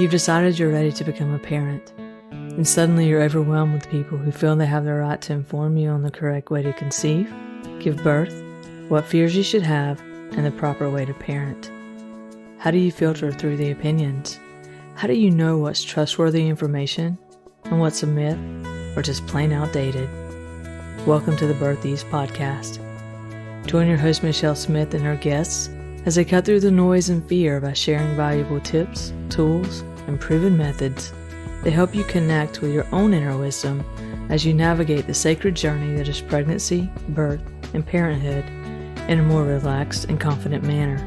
You've decided you're ready to become a parent, and suddenly you're overwhelmed with people who feel they have the right to inform you on the correct way to conceive, give birth, what fears you should have, and the proper way to parent. How do you filter through the opinions? How do you know what's trustworthy information and what's a myth or just plain outdated? Welcome to the Birth Ease podcast. Join your host Michelle Smith and her guests as they cut through the noise and fear by sharing valuable tips, tools, and proven methods that help you connect with your own inner wisdom as you navigate the sacred journey that is pregnancy, birth, and parenthood in a more relaxed and confident manner.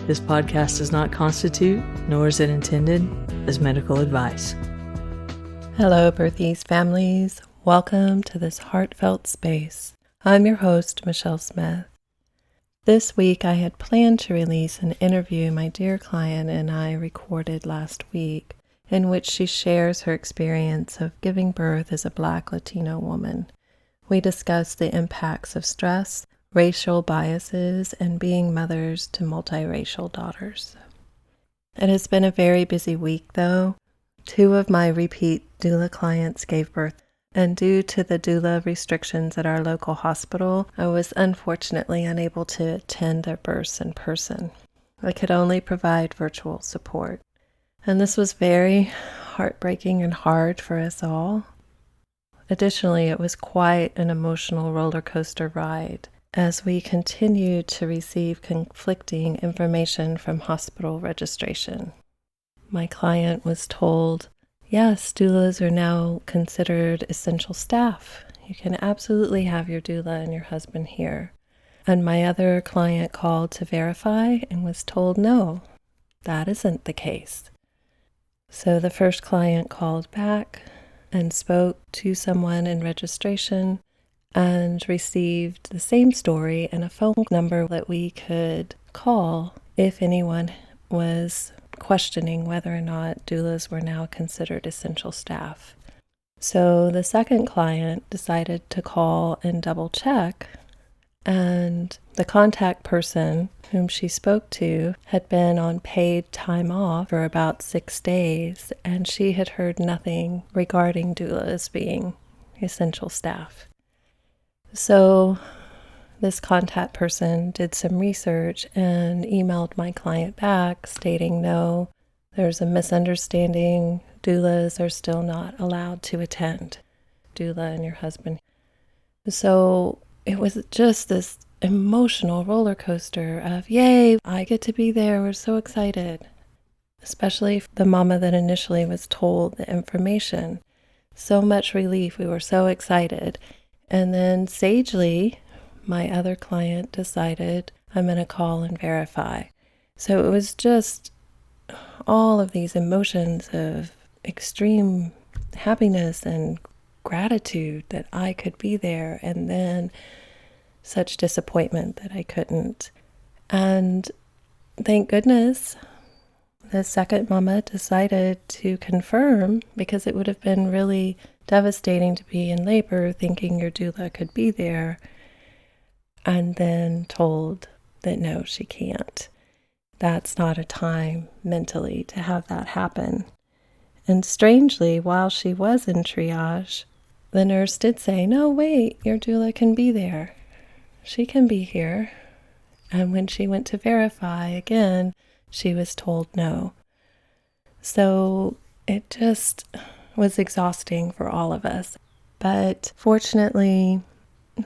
This podcast does not constitute, nor is it intended, as medical advice. Hello, Birth Ease families. Welcome to this heartfelt space. I'm your host, Michelle Smith. This week, I had planned to release an interview my dear client and I recorded last week, in which she shares her experience of giving birth as a Black Latino woman. We discuss the impacts of stress, racial biases, and being mothers to multiracial daughters. It has been a very busy week, though. 2 of my repeat doula clients gave birth, and due to the doula restrictions at our local hospital, I was unfortunately unable to attend their births in person. I could only provide virtual support. And this was very heartbreaking and hard for us all. Additionally, it was quite an emotional roller coaster ride as we continued to receive conflicting information from hospital registration. My client was told, yes, doulas are now considered essential staff. You can absolutely have your doula and your husband here. And my other client called to verify and was told, no, that isn't the case. So the first client called back and spoke to someone in registration and received the same story and a phone number that we could call if anyone was questioning whether or not doulas were now considered essential staff. So the second client decided to call and double check, and the contact person whom she spoke to had been on paid time off for about 6 days, and she had heard nothing regarding doulas being essential staff. So this contact person did some research and emailed my client back stating, no, there's a misunderstanding. Doulas are still not allowed to attend. Doula and your husband. So it was just this emotional roller coaster of, yay, I get to be there. We're so excited. Especially the mama that initially was told the information. So much relief. We were so excited. And then sagely, my other client decided, I'm going to call and verify. So it was just all of these emotions of extreme happiness and gratitude that I could be there, and then such disappointment that I couldn't. And thank goodness, the second mama decided to confirm, because it would have been really devastating to be in labor thinking your doula could be there, and then told that no, she can't. That's not a time mentally to have that happen. And strangely, while she was in triage, the nurse did say, no, wait, your doula can be there. She can be here. And when she went to verify again, she was told no. So it just was exhausting for all of us. But fortunately,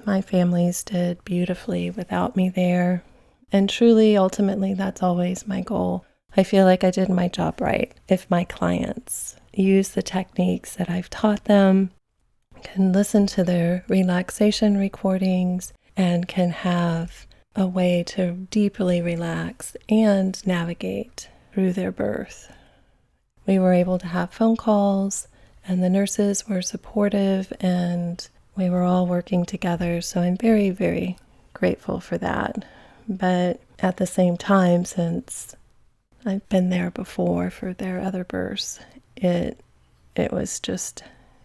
my families did beautifully without me there. And truly, ultimately, that's always my goal. I feel like I did my job right. If my clients use the techniques that I've taught them, can listen to their relaxation recordings, and can have a way to deeply relax and navigate through their birth. We were able to have phone calls, and the nurses were supportive, and we were all working together. So I'm very, very grateful for that. But at the same time, since I've been there before for their other births, it was just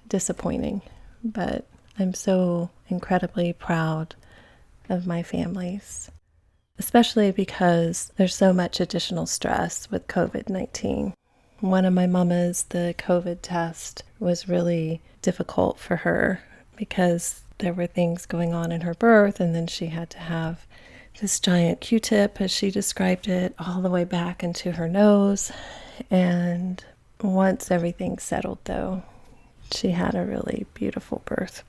disappointing. But I'm so incredibly proud of my families, especially because there's so much additional stress with COVID-19. One of my mamas, the COVID test was really difficult for her because there were things going on in her birth, and then she had to have this giant Q-tip, as she described it, all the way back into her nose. And once everything settled, though, she had a really beautiful birth.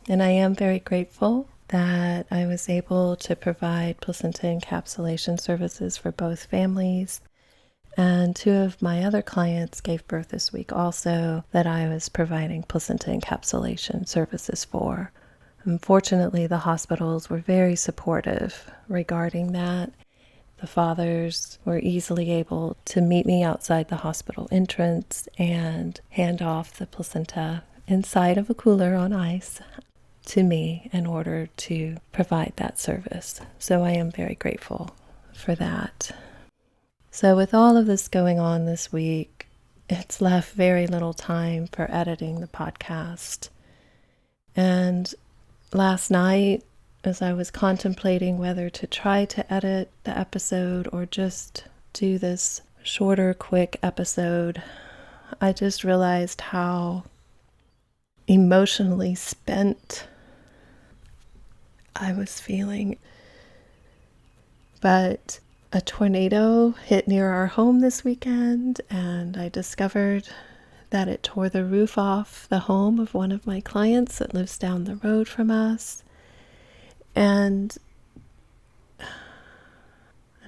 And I am very grateful that I was able to provide placenta encapsulation services for both families. And 2 of my other clients gave birth this week also that I was providing placenta encapsulation services for. Unfortunately, the hospitals were very supportive regarding that. The fathers were easily able to meet me outside the hospital entrance and hand off the placenta inside of a cooler on ice to me in order to provide that service. So I am very grateful for that. So with all of this going on this week, it's left very little time for editing the podcast. And last night, as I was contemplating whether to try to edit the episode or just do this shorter, quick episode, I just realized how emotionally spent I was feeling. But a tornado hit near our home this weekend, and I discovered that it tore the roof off the home of one of my clients that lives down the road from us. And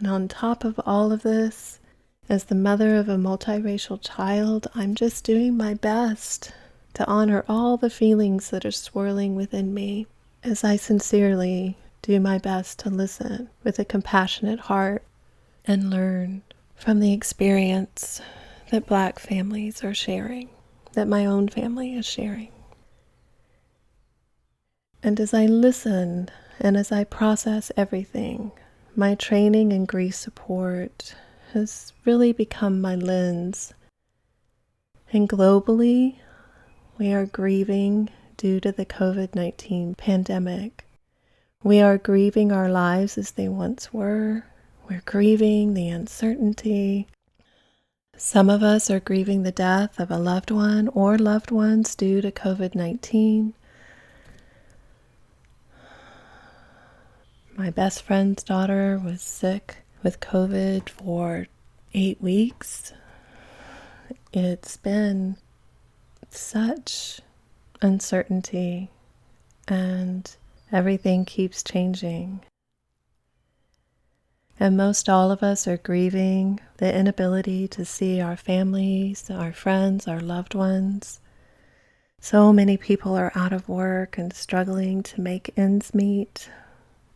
on top of all of this, as the mother of a multiracial child, I'm just doing my best to honor all the feelings that are swirling within me as I sincerely do my best to listen with a compassionate heart and learn from the experience that Black families are sharing, that my own family is sharing. And as I listen and as I process everything, my training in grief support has really become my lens. And globally, we are grieving due to the COVID-19 pandemic. We are grieving our lives as they once were. We're grieving the uncertainty. Some of us are grieving the death of a loved one or loved ones due to COVID-19. My best friend's daughter was sick with COVID for 8 weeks. It's been such uncertainty, and everything keeps changing. And most all of us are grieving the inability to see our families, our friends, our loved ones. So many people are out of work and struggling to make ends meet.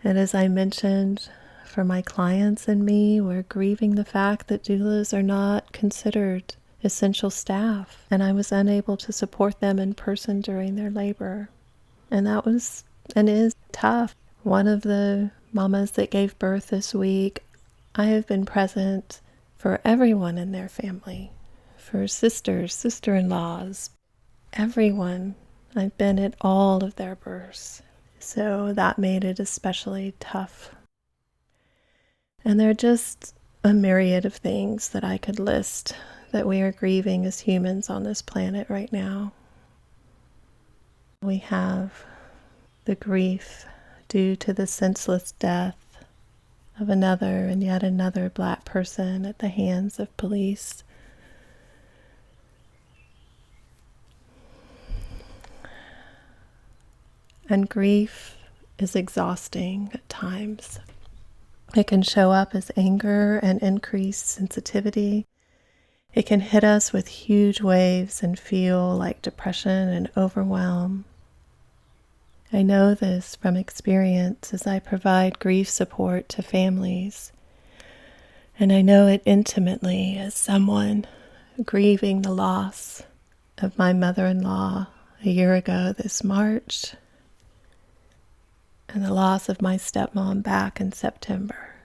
And as I mentioned, for my clients and me, we're grieving the fact that doulas are not considered essential staff, and I was unable to support them in person during their labor. And that was and is tough. One of the mamas that gave birth this week, I have been present for everyone in their family, for sisters, sister-in-laws, everyone. I've been at all of their births. So that made it especially tough. And there are just a myriad of things that I could list that we are grieving as humans on this planet right now. We have the grief due to the senseless death of another and yet another Black person at the hands of police. And grief is exhausting at times. It can show up as anger and increased sensitivity. It can hit us with huge waves and feel like depression and overwhelm. I know this from experience as I provide grief support to families. And I know it intimately as someone grieving the loss of my mother-in-law a year ago this March, and the loss of my stepmom back in September.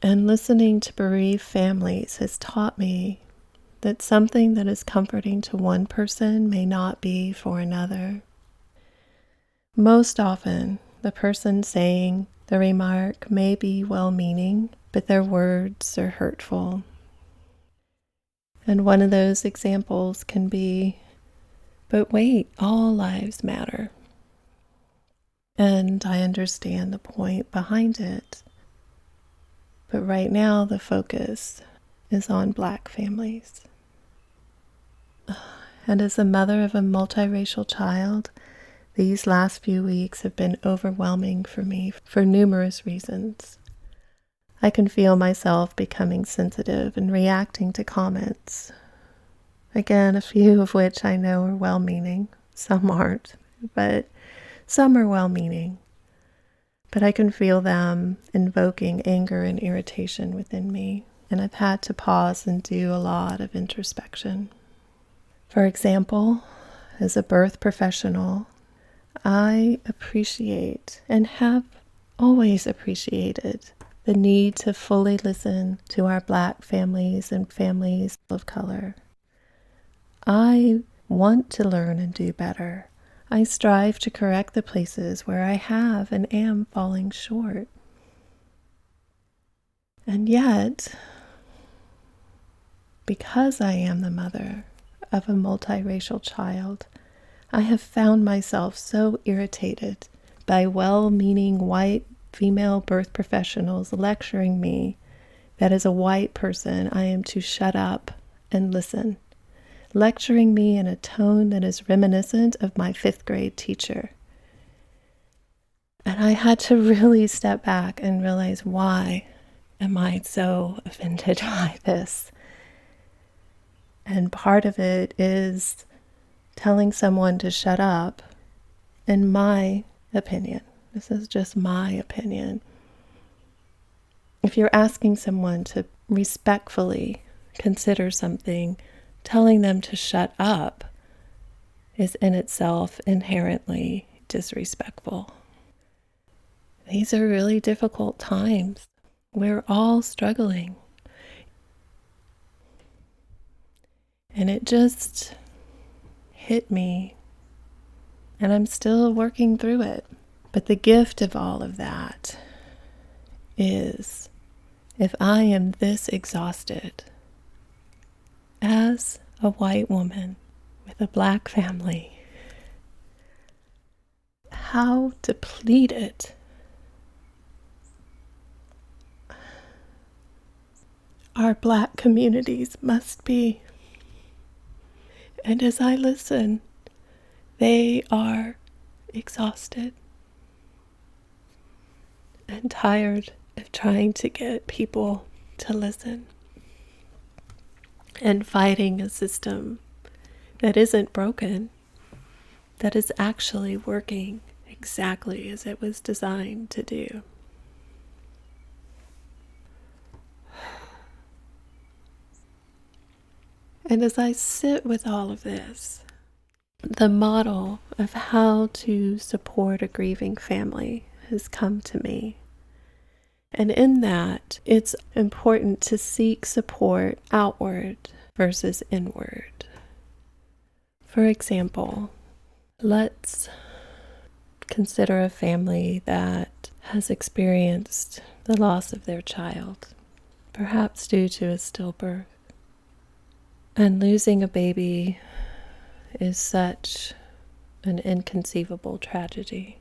And listening to bereaved families has taught me that something that is comforting to one person may not be for another. Most often, the person saying the remark may be well-meaning, but their words are hurtful. And one of those examples can be, but wait, all lives matter. And I understand the point behind it. But right now, the focus is on Black families. And as a mother of a multiracial child, these last few weeks have been overwhelming for me for numerous reasons. I can feel myself becoming sensitive and reacting to comments. Again, a few of which I know are well-meaning. Some aren't, but some are well-meaning. But I can feel them invoking anger and irritation within me, and I've had to pause and do a lot of introspection. For example, as a birth professional, I appreciate and have always appreciated the need to fully listen to our Black families and families of color. I want to learn and do better. I strive to correct the places where I have and am falling short. And yet, because I am the mother of a multiracial child, I have found myself so irritated by well-meaning white female birth professionals lecturing me that as a white person I am to shut up and listen, lecturing me in a tone that is reminiscent of my 5th grade teacher. And I had to really step back and realize, why am I so offended by this? And part of it is telling someone to shut up, in my opinion. This is just my opinion. If you're asking someone to respectfully consider something, telling them to shut up is in itself inherently disrespectful. These are really difficult times. We're all struggling. And it just hit me, and I'm still working through it. But the gift of all of that is, if I am this exhausted as a white woman with a Black family, how depleted our Black communities must be. And as I listen, they are exhausted and tired of trying to get people to listen and fighting a system that isn't broken, that is actually working exactly as it was designed to do. And as I sit with all of this, the model of how to support a grieving family has come to me. And in that, it's important to seek support outward versus inward. For example, let's consider a family that has experienced the loss of their child, perhaps due to a stillbirth. And losing a baby is such an inconceivable tragedy,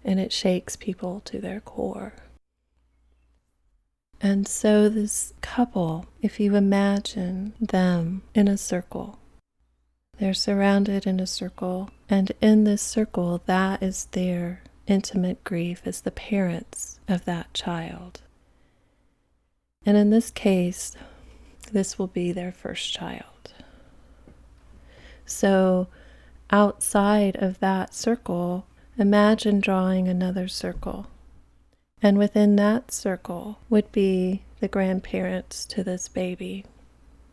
and it shakes people to their core. And so this couple, if you imagine them in a circle, they're surrounded in a circle, and in this circle, that is their intimate grief as the parents of that child. And in this case, this will be their first child. So outside of that circle, imagine drawing another circle. And within that circle would be the grandparents to this baby.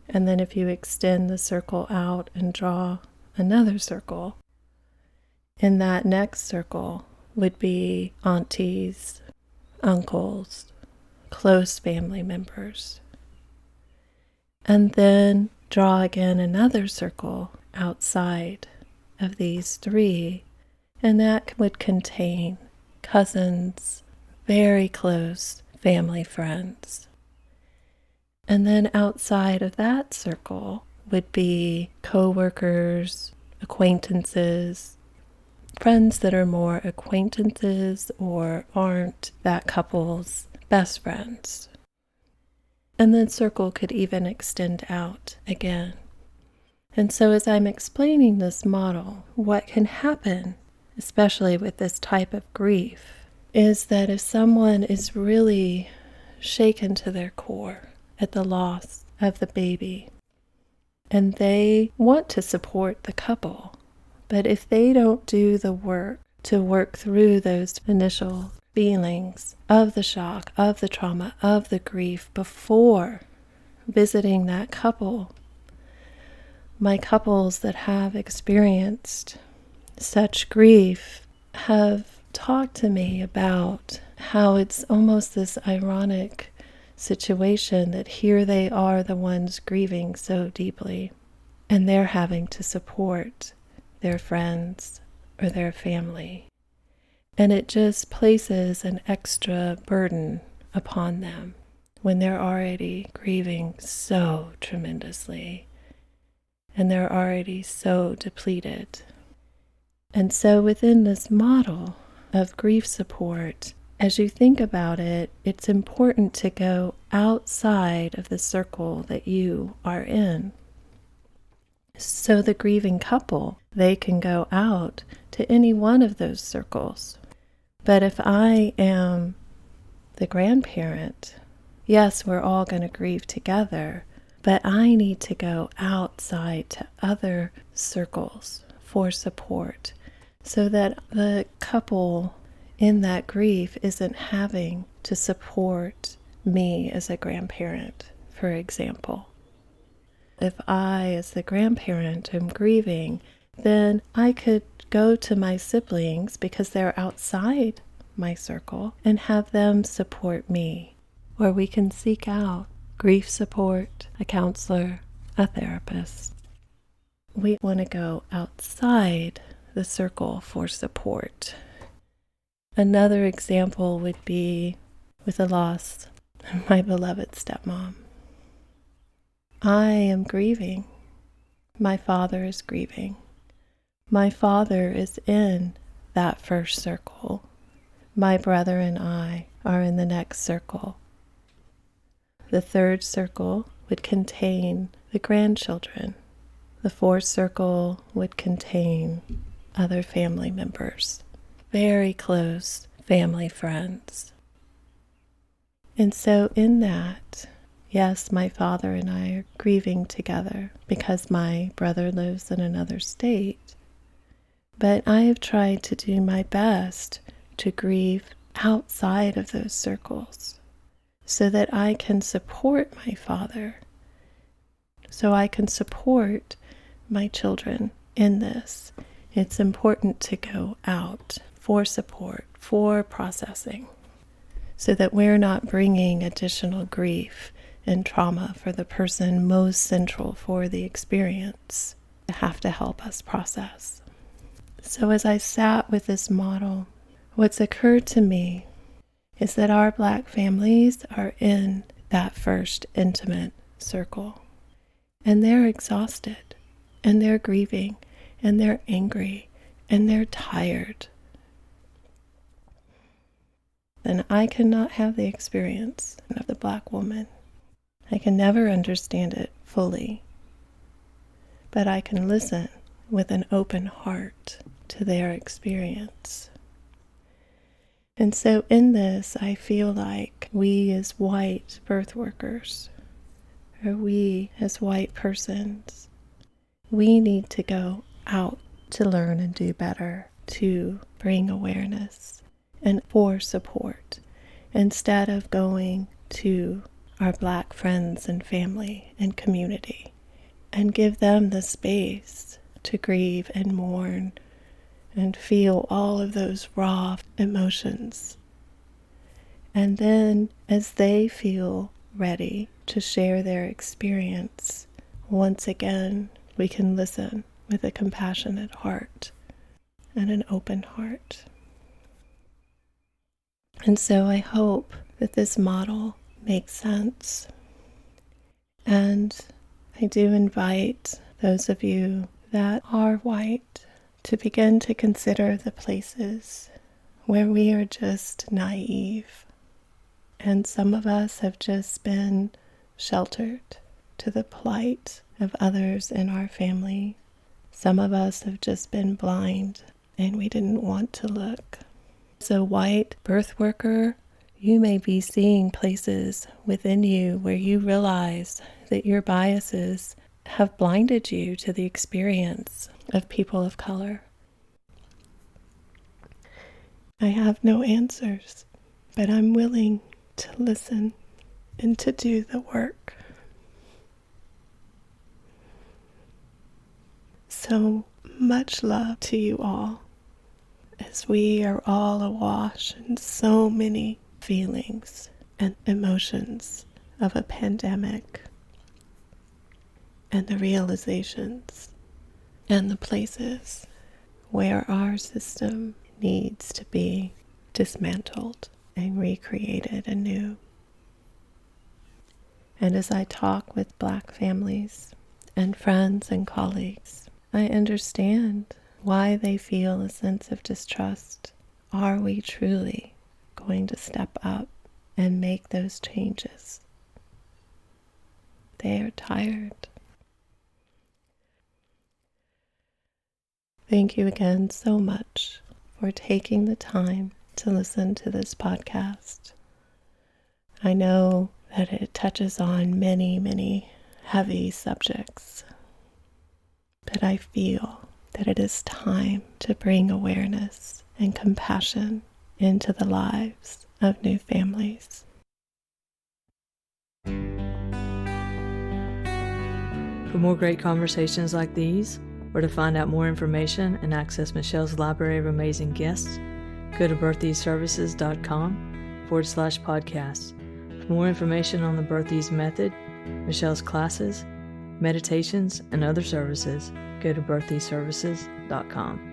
And then if you extend the circle out and draw another circle, in that next circle would be aunties, uncles, close family members. And then draw again another circle outside of these three, and that would contain cousins, very close family friends. And then outside of that circle would be coworkers, acquaintances, friends that are more acquaintances or aren't that couple's best friends. And the circle could even extend out again. And so as I'm explaining this model, what can happen, especially with this type of grief, is that if someone is really shaken to their core at the loss of the baby, and they want to support the couple, but if they don't do the work to work through those initial feelings of the shock, of the trauma, of the grief before visiting that couple, my couples that have experienced such grief have talked to me about how it's almost this ironic situation that here they are, the ones grieving so deeply, and they're having to support their friends or their family. And it just places an extra burden upon them when they're already grieving so tremendously and they're already so depleted. And so within this model of grief support, as you think about it, it's important to go outside of the circle that you are in. So the grieving couple, they can go out to any one of those circles. But if I am the grandparent, yes, we're all going to grieve together, but I need to go outside to other circles for support so that the couple in that grief isn't having to support me as a grandparent, for example. If I, as the grandparent, am grieving, then I could go to my siblings because they're outside my circle and have them support me. Or we can seek out grief support, a counselor, a therapist. We want to go outside the circle for support. Another example would be with the loss of my beloved stepmom. I am grieving. My father is grieving. My father is in that first circle. My brother and I are in the next circle. The third circle would contain the grandchildren. The fourth circle would contain other family members, very close family friends. And so in that, yes, my father and I are grieving together because my brother lives in another state. But I have tried to do my best to grieve outside of those circles so that I can support my father, so I can support my children in this. It's important to go out for support, for processing, so that we're not bringing additional grief and trauma for the person most central for the experience to have to help us process. So as I sat with this model, what's occurred to me is that our Black families are in that first intimate circle, and they're exhausted, and they're grieving, and they're angry, and they're tired. And I cannot have the experience of the Black woman. I can never understand it fully, but I can listen with an open heart to their experience. And so in this, I feel like we as white birth workers, or we as white persons, we need to go out to learn and do better, to bring awareness and for support, instead of going to our Black friends and family and community and give them the space to grieve and mourn and feel all of those raw emotions. And then as they feel ready to share their experience, once again, we can listen with a compassionate heart and an open heart. And so I hope that this model makes sense. And I do invite those of you that are white to begin to consider the places where we are just naive. And some of us have just been sheltered to the plight of others in our family. Some of us have just been blind and we didn't want to look. As a white birth worker, you may be seeing places within you where you realize that your biases have blinded you to the experience of people of color. I have no answers, but I'm willing to listen and to do the work. So much love to you all, as we are all awash in so many feelings and emotions of a pandemic, and the realizations and the places where our system needs to be dismantled and recreated anew. And as I talk with Black families and friends and colleagues, I understand why they feel a sense of distrust. Are we truly going to step up and make those changes? They are tired. Thank you again so much for taking the time to listen to this podcast. I know that it touches on many, many heavy subjects, but I feel that it is time to bring awareness and compassion into the lives of new families. For more great conversations like these, or to find out more information and access Michelle's library of amazing guests, go to birtheaseservices.com/podcast. For more information on the Birth Ease method, Michelle's classes, meditations, and other services, go to birtheaseservices.com.